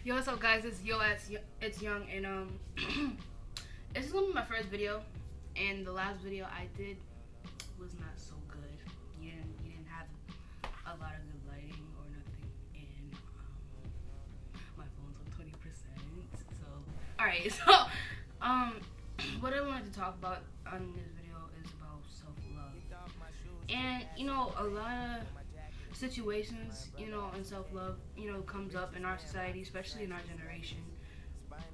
Yo, what's up, guys? It's Young, and this is gonna be my first video, and the last video I did was not so good. You didn't have a lot of good lighting or nothing, and my phone's on 20%. So, all right, so what I wanted to talk about on this video is about self-love, and a lot of situations, in self-love, comes up in our society, especially in our generation.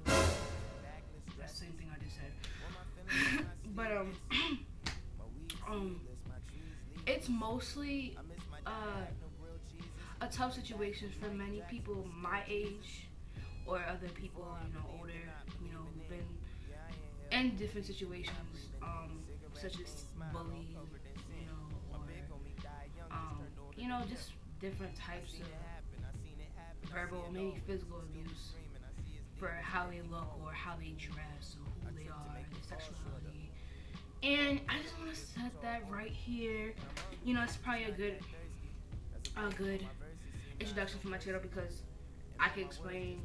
That's the same thing I just said. But um, it's mostly uh, a tough situation for many people my age or other people, older, who've been in different situations, such as bullying, or just different types of verbal, maybe physical abuse for how they look or how they dress or who they are, their sexuality. And I just want to set that right here. It's probably a good introduction for my channel because I can explain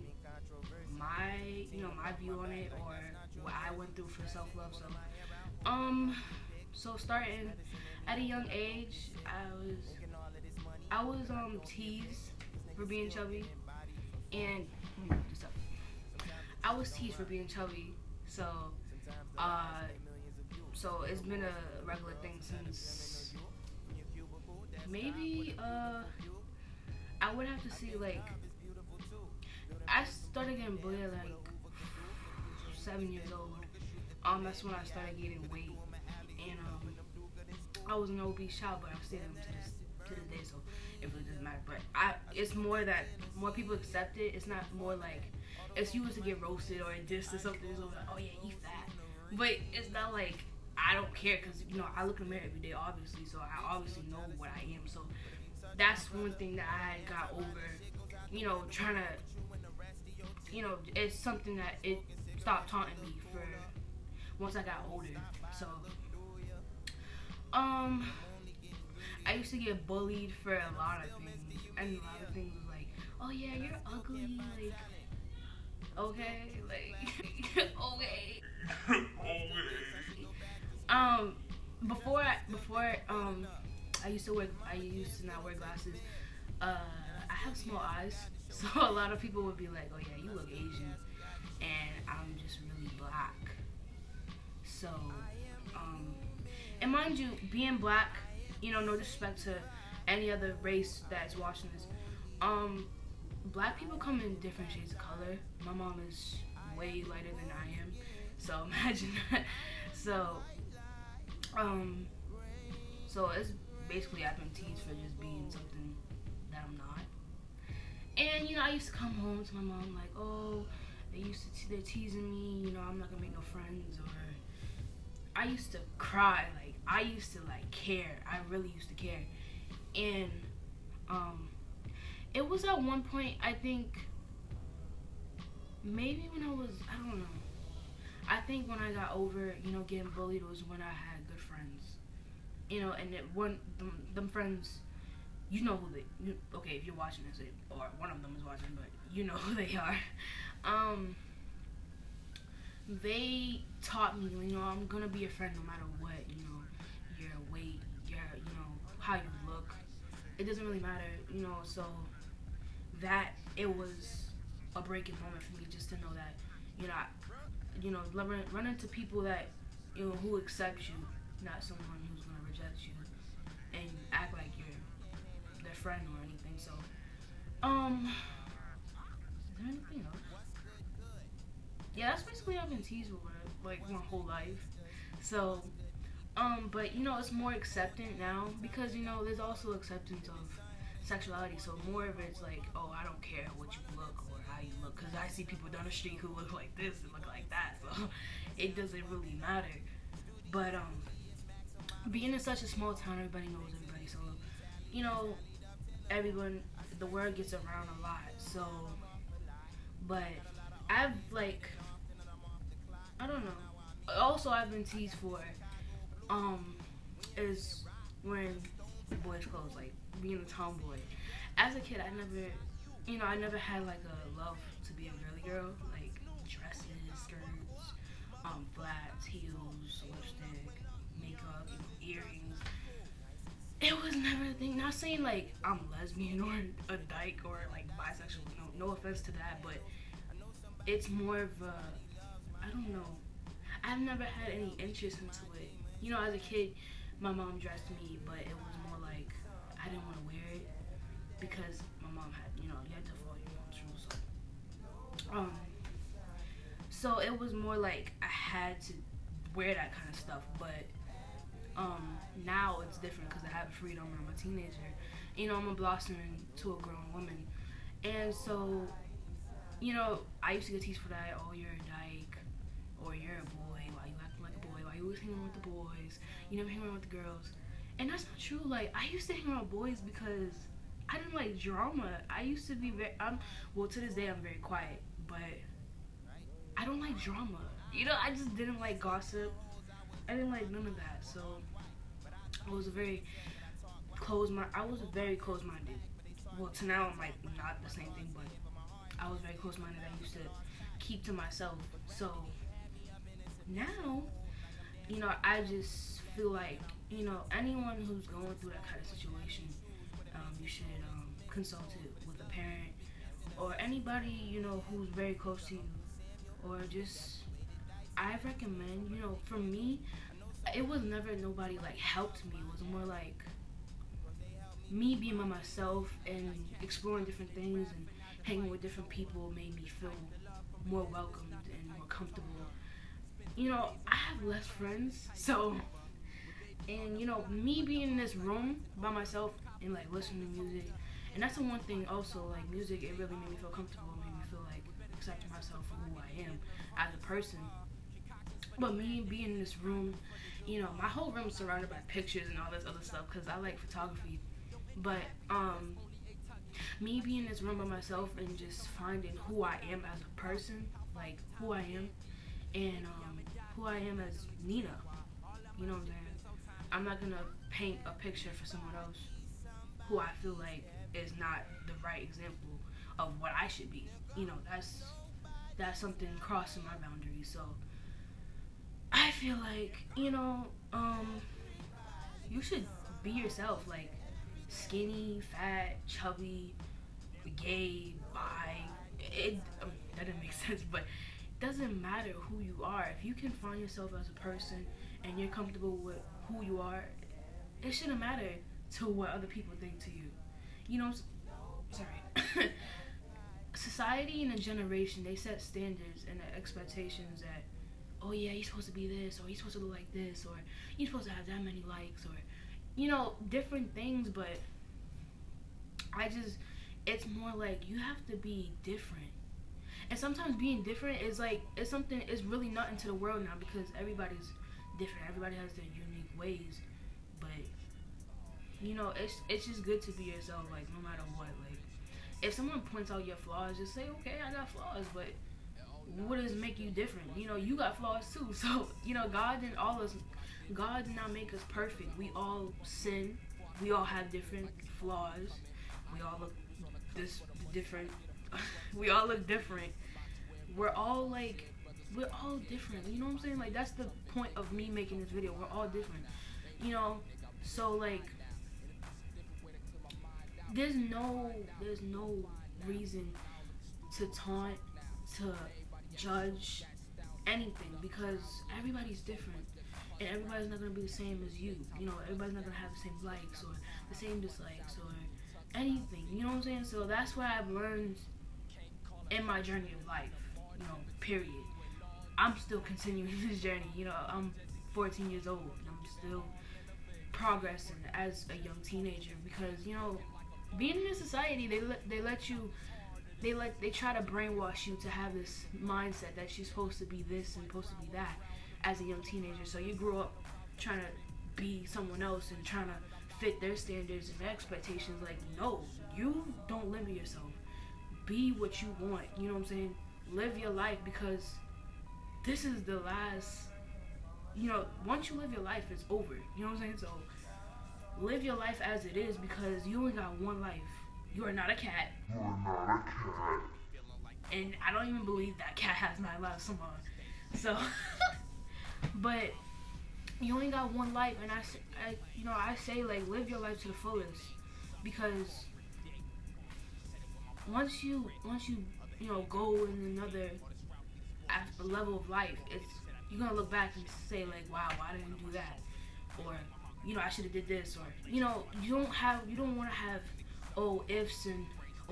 my my view on it or what I went through for self love. So starting at a young age, I was teased for being chubby, and I was teased for being chubby. So uh, so it's been a regular thing since maybe I would have to see, like, I started getting bullied at like 7 years old. That's when I started gaining weight, and I was an obese child, but I'm still to this day, so it really doesn't matter. But it's more that more people accept it. It's not more like if you was to get roasted or dissed or something, it's like, oh yeah, you fat. But it's not like I don't care because I look in the mirror every day, obviously, so I obviously know what I am. So that's one thing that I got over. Trying to, it's something that it stopped taunting me for once I got older. So um I used to get bullied for a lot of things, and a lot of things was like, oh yeah, you're ugly, like, okay, like, okay. Um, before I used to not wear glasses. I have small eyes, so a lot of people would be like, oh yeah, you look Asian, and I'm just really black. So, um, and mind you, being black, no disrespect to any other race that's watching this, um, black people come in different shades of color. My mom is way lighter than I am, so imagine that. So, um, so it's basically I've been teased for just being something that I'm not. And I used to come home to my mom like, oh, they're teasing me. I'm not gonna make no friends, or I used to cry. Like, I used to like care. I really used to care. And um, it was at one point, I think maybe when I don't know. I think when I got over, getting bullied was when I had good friends. And them friends, okay, if you're watching this, or one of them is watching, but you know who they are. Um, they taught me, I'm gonna be a friend no matter what. Your weight, how you look. It doesn't really matter. So that it was a breaking moment for me just to know that, run into people that who accept you, not someone who's gonna reject you and act like you're their friend or anything. So, is there anything else? Yeah, that's basically I've been teased with, like, my whole life. So, but it's more acceptant now because there's also acceptance of sexuality. So more of it's like, oh, I don't care what you look or how you look, because I see people down the street who look like this and look like that. So it doesn't really matter. But being in such a small town, everybody knows everybody. So everyone, the word gets around a lot. So, but I've, like, I don't know. Also, I've been teased for is wearing boys' clothes, like being a tomboy. As a kid, I never I never had like a love to be a girly girl, like dresses, skirts, flats, heels, lipstick, makeup, earrings. It was never a thing. Not saying like I'm lesbian or a dyke or like bisexual. No offense to that, but it's more of a, I don't know. I've never had any interest into it. As a kid, my mom dressed me, but it was more like I didn't want to wear it because my mom had, you had to follow your mom's rules. So it was more like I had to wear that kind of stuff, but now it's different because I have freedom and I'm a teenager. I'm a blossoming to a grown woman, and so I used to get teased for that. Oh, you're a dyke, or you're a boy. Why you acting like a boy? Why you always hanging around with the boys? You never hang around with the girls. And that's not true. Like, I used to hang around boys because I didn't like drama. I used to be well, to this day I'm very quiet, but I don't like drama. I just didn't like gossip. I didn't like none of that. So I was very closed-minded. Well, to now I'm like not the same thing, but I was very close-minded. I used to keep to myself. So now, I just feel like, anyone who's going through that kind of situation, you should consult it with a parent or anybody, who's very close to you. Or just, I recommend, for me, it was never nobody like helped me. It was more like me being by myself and exploring different things and hanging with different people made me feel more welcomed and more comfortable. I have less friends, so, and me being in this room by myself and like listening to music, and that's the one thing also, like music, it really made me feel comfortable, made me feel like accepting myself for who I am as a person. But me being in this room, my whole room is surrounded by pictures and all this other stuff because I like photography. But me being in this room by myself and just finding who I am as a person, like who I am, and who I am as Nina. You know what I'm saying? I'm not gonna paint a picture for someone else who I feel like is not the right example of what I should be. That's something crossing my boundaries. So I feel like, you should be yourself, like skinny, fat, chubby, gay, bi. That didn't make sense, but it doesn't matter who you are. If you can find yourself as a person and you're comfortable with who you are, it shouldn't matter to what other people think to you. Sorry. Society and a generation, they set standards and expectations that, oh yeah, you're supposed to be this, or you're supposed to look like this, or you're supposed to have that many likes, or different things. But it's more like you have to be different. And sometimes being different is like, it's really not into the world now because everybody's different. Everybody has their unique ways. But it's just good to be yourself, like no matter what. Like if someone points out your flaws, just say, okay, I got flaws, but what does make you different? You got flaws too. So God did not make us perfect. We all sin. We all have different flaws. We all look different. We all look different. We're all different. You know what I'm saying? Like that's the point of me making this video. We're all different. So like there's no reason to taunt, to judge anything because everybody's different and everybody's not gonna be the same as you. Everybody's not gonna have the same likes or the same dislikes or anything. You know what I'm saying? So that's what I've learned in my journey of life. Period. I'm still continuing this journey. I'm 14 years old and I'm still progressing as a young teenager because being in this society, they try to brainwash you to have this mindset that you're supposed to be this and supposed to be that as a young teenager. So you grow up trying to be someone else and trying to fit their standards and their expectations. Like, no, you don't limit yourself. Be what you want. You know what I'm saying? Live your life because this is the last. Once you live your life, it's over. You know what I'm saying? So live your life as it is because you only got one life. You are not a cat. You are not a cat. And I don't even believe that cat has 9 lives somehow. So, but you only got one life, and I say like live your life to the fullest, because once you go in another level of life, it's you're gonna look back and say like, wow, why didn't I do that, or I should have did this, or you don't want to have ifs and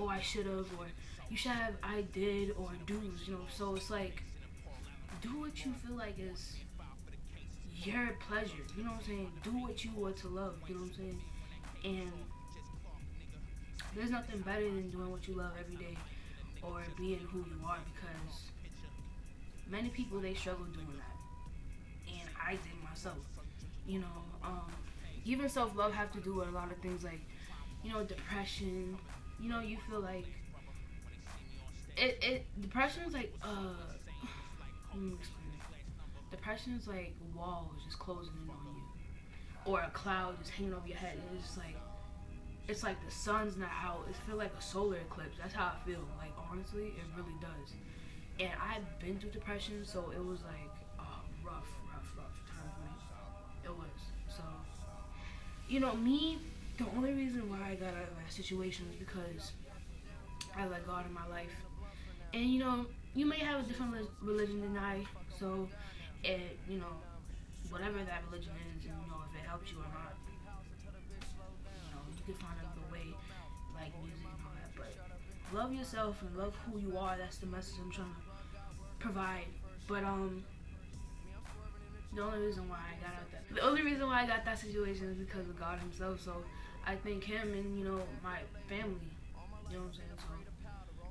I should have, or you should have I did or do's, so it's like do what you feel like is your pleasure, you know what I'm saying? Do what you want to love, you know what I'm saying? And there's nothing better than doing what you love every day or being who you are, because many people, they struggle doing that. And I did myself. You know, even self-love have to do with a lot of things like, depression. You feel like depression is like, let me explain it. Depression is like walls just closing in on you, or a cloud just hanging over your head, and it's like the sun's not out. It feels like a solar eclipse. That's how I feel. Like, honestly, it really does. And I've been through depression, so it was like rough time for me. It was. So, me, the only reason why I got out of that situation was because I let God in my life. And, you may have a different religion than I, so, whatever that religion is, and, if it helps you or not, you can find another way, like music and all that. But love yourself and love who you are. That's the message I'm trying to provide. But the only reason why I got that situation is because of God Himself. So I thank Him and my family. You know what I'm saying? So,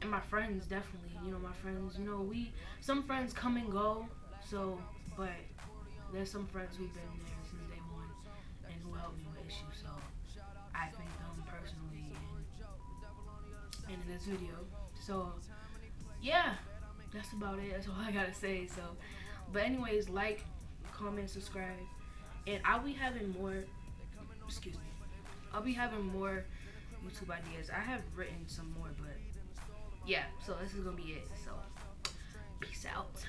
and my friends, definitely. My friends. Some friends come and go. So, but there's some friends who've been there since day one and who helped me with issues. So I thank them personally and in this video. So yeah, that's about it. That's all I gotta say. So, but anyways, like, comment, subscribe, and I'll be having more. Excuse me. I'll be having more YouTube ideas. I have written some more, but yeah. So this is gonna be it. So peace out.